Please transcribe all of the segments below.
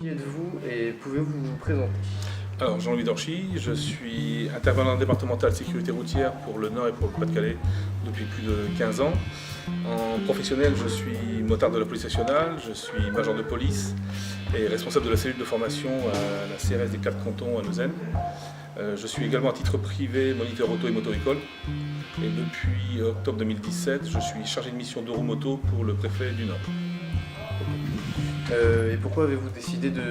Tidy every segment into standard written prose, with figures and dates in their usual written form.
Qui êtes-vous et pouvez-vous vous présenter? Alors, Jean-Louis Dorchy, je suis intervenant départemental sécurité routière pour le Nord et pour le Pas-de-Calais depuis plus de 15 ans. En professionnel, je suis motard de la police nationale, je suis major de police et responsable de la cellule de formation à la CRS des 4 cantons à Neuzen. Je suis également à titre privé moniteur auto et moto-école. Et depuis octobre 2017, je suis chargé de mission d'Euromoto pour le préfet du Nord. Et pourquoi avez-vous décidé de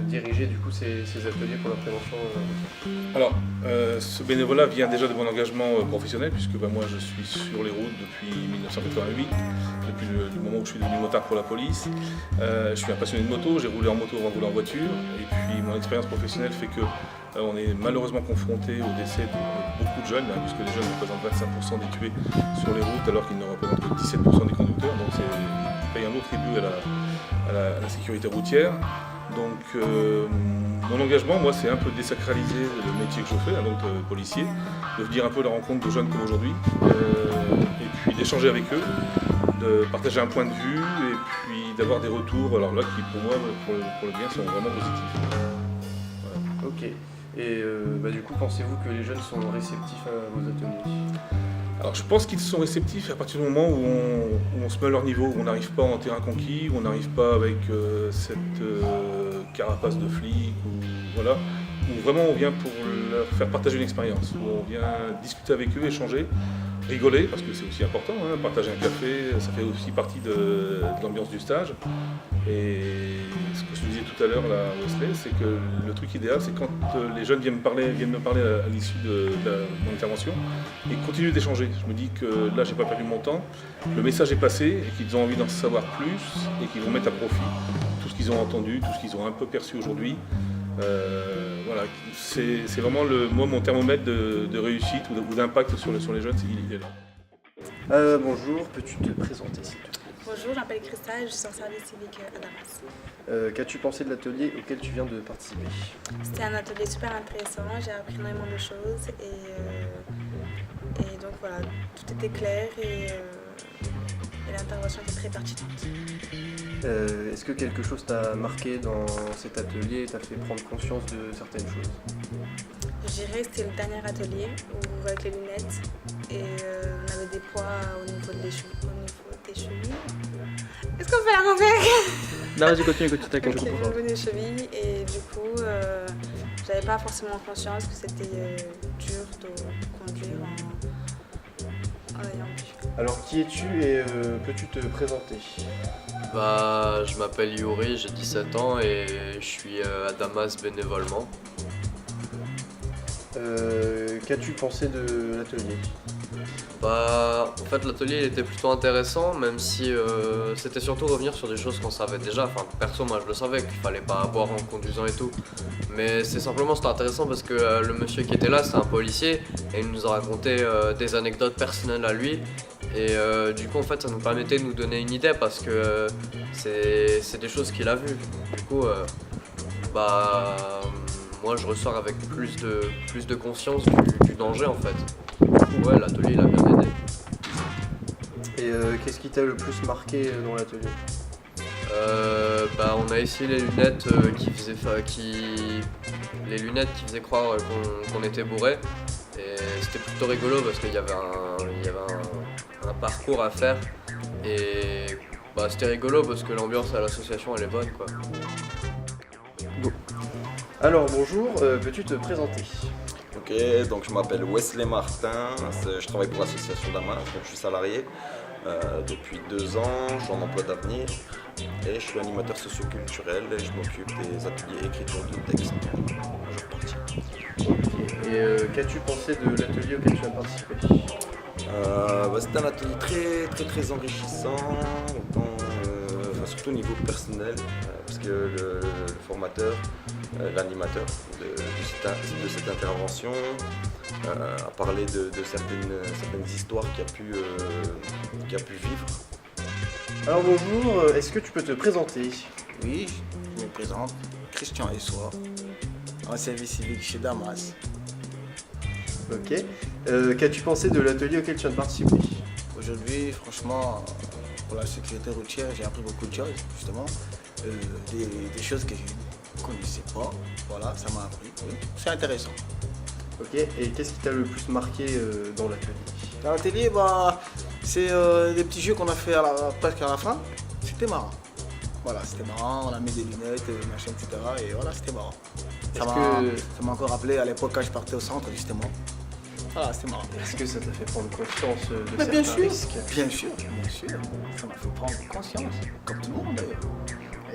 diriger du coup ces ateliers pour la prévention Alors, ce bénévolat vient déjà de mon engagement professionnel, puisque moi je suis sur les routes depuis 1988, depuis le moment où je suis devenu motard pour la police. Je suis un passionné de moto, j'ai roulé en moto avant de rouler en voiture, et puis mon expérience professionnelle fait que on est malheureusement confronté au décès de beaucoup de jeunes, puisque les jeunes représentent 25% des tués sur les routes, alors qu'ils ne représentent que 17% des conducteurs, donc ils payent un autre tribut à la sécurité routière. Donc mon engagement, moi, c'est un peu désacraliser le métier que je fais, donc policier, de venir un peu à la rencontre de jeunes comme aujourd'hui, et puis d'échanger avec eux, de partager un point de vue, et puis d'avoir des retours, alors là, qui pour moi, pour le bien, sont vraiment positifs. Voilà. Ok. Et du coup, pensez-vous que les jeunes sont réceptifs à vos ateliers? Alors je pense qu'ils sont réceptifs à partir du moment où on se met à leur niveau, où on n'arrive pas en terrain conquis, où on n'arrive pas avec cette carapace de flic, voilà, où vraiment on vient pour leur faire partager une expérience, où on vient discuter avec eux, échanger, rigoler, parce que c'est aussi important, partager un café, ça fait aussi partie de l'ambiance du stage. Et ce que je te disais tout à l'heure, là, Wesley, c'est que le truc idéal, c'est quand les jeunes viennent me parler à l'issue de mon intervention, et continuent d'échanger. Je me dis que là, j'ai pas perdu mon temps, le message est passé, et qu'ils ont envie d'en savoir plus, et qu'ils vont mettre à profit tout ce qu'ils ont entendu, tout ce qu'ils ont un peu perçu aujourd'hui. Voilà, c'est vraiment moi, mon thermomètre de réussite ou d'impact sur les jeunes, il est là. Bonjour, peux-tu te présenter s'il te plaît? Bonjour, je m'appelle Christa et je suis en service civique à Damas. Qu'as-tu pensé de l'atelier auquel tu viens de participer? C'était un atelier super intéressant, j'ai appris énormément de choses et donc voilà, tout était clair et l'intervention était très pertinente. Est-ce que quelque chose t'a marqué dans cet atelier et t'a fait prendre conscience de certaines choses? Je dirais que c'était le dernier atelier où, avec les lunettes et on avait des poids au niveau des chevilles. Est-ce qu'on fait la renverse? Non, vas-y, continue, t'inquiète, je comprends. Au niveau des chevilles et du coup, j'avais pas forcément conscience que c'était dur de conduire en ayant vu. Alors, qui es-tu et peux-tu te présenter? Je m'appelle Yuri, j'ai 17 ans et je suis à Damas bénévolement. Qu'as-tu pensé de l'atelier? En fait, l'atelier il était plutôt intéressant, même si c'était surtout revenir sur des choses qu'on savait déjà. Enfin, perso, moi je le savais qu'il fallait pas boire en conduisant et tout. Mais c'était intéressant parce que le monsieur qui était là, c'est un policier et il nous a raconté des anecdotes personnelles à lui. Et du coup, en fait, ça nous permettait de nous donner une idée parce que c'est des choses qu'il a vues. Du coup, moi je ressors avec plus de conscience du danger en fait. Du coup, ouais, l'atelier il a bien aidé. Et qu'est-ce qui t'a le plus marqué dans l'atelier? On a essayé les lunettes qui faisaient croire qu'on était bourré. Et c'était plutôt rigolo parce qu'il y avait un parcours à faire. Et c'était rigolo parce que l'ambiance à l'association elle est bonne quoi. Bon. Alors bonjour, peux-tu te présenter? Ok, donc je m'appelle Wesley Martin, je travaille pour l'association Damas, donc je suis salarié depuis 2 ans, je suis en emploi d'avenir et je suis animateur socioculturel et je m'occupe des ateliers écriture de texte. Et qu'as-tu pensé de l'atelier auquel tu as participé? C'était un atelier très enrichissant, surtout au niveau personnel, parce que le formateur, l'animateur de cette intervention a parlé de certaines histoires qu'il a pu vivre. Alors bonjour, est-ce que tu peux te présenter? Oui, je me présente, Christian Essoir, en service civique chez Damas. Ok. Qu'as-tu pensé de l'atelier auquel tu viens de participer? Aujourd'hui, franchement, pour la sécurité routière, j'ai appris beaucoup de choses, justement. des choses que je ne connaissais pas. Voilà, ça m'a appris. Oui, c'est intéressant. Ok, et qu'est-ce qui t'a le plus marqué dans l'atelier? Dans l'atelier, c'est des petits jeux qu'on a fait presque à la fin. C'était marrant. Voilà, c'était marrant, on a mis des lunettes, machin, etc. Et voilà, c'était marrant. Ça m'a encore rappelé à l'époque quand je partais au centre, justement. Voilà, c'était marrant. Est-ce que ça t'a fait prendre conscience de Mais certains bien sûr, risques? bien sûr, bien sûr. Ça m'a fait prendre conscience, comme tout le monde d'ailleurs.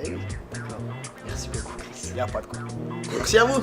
Eh oui, D'accord. Merci beaucoup, Chris. il n'y a pas de quoi. Merci à vous.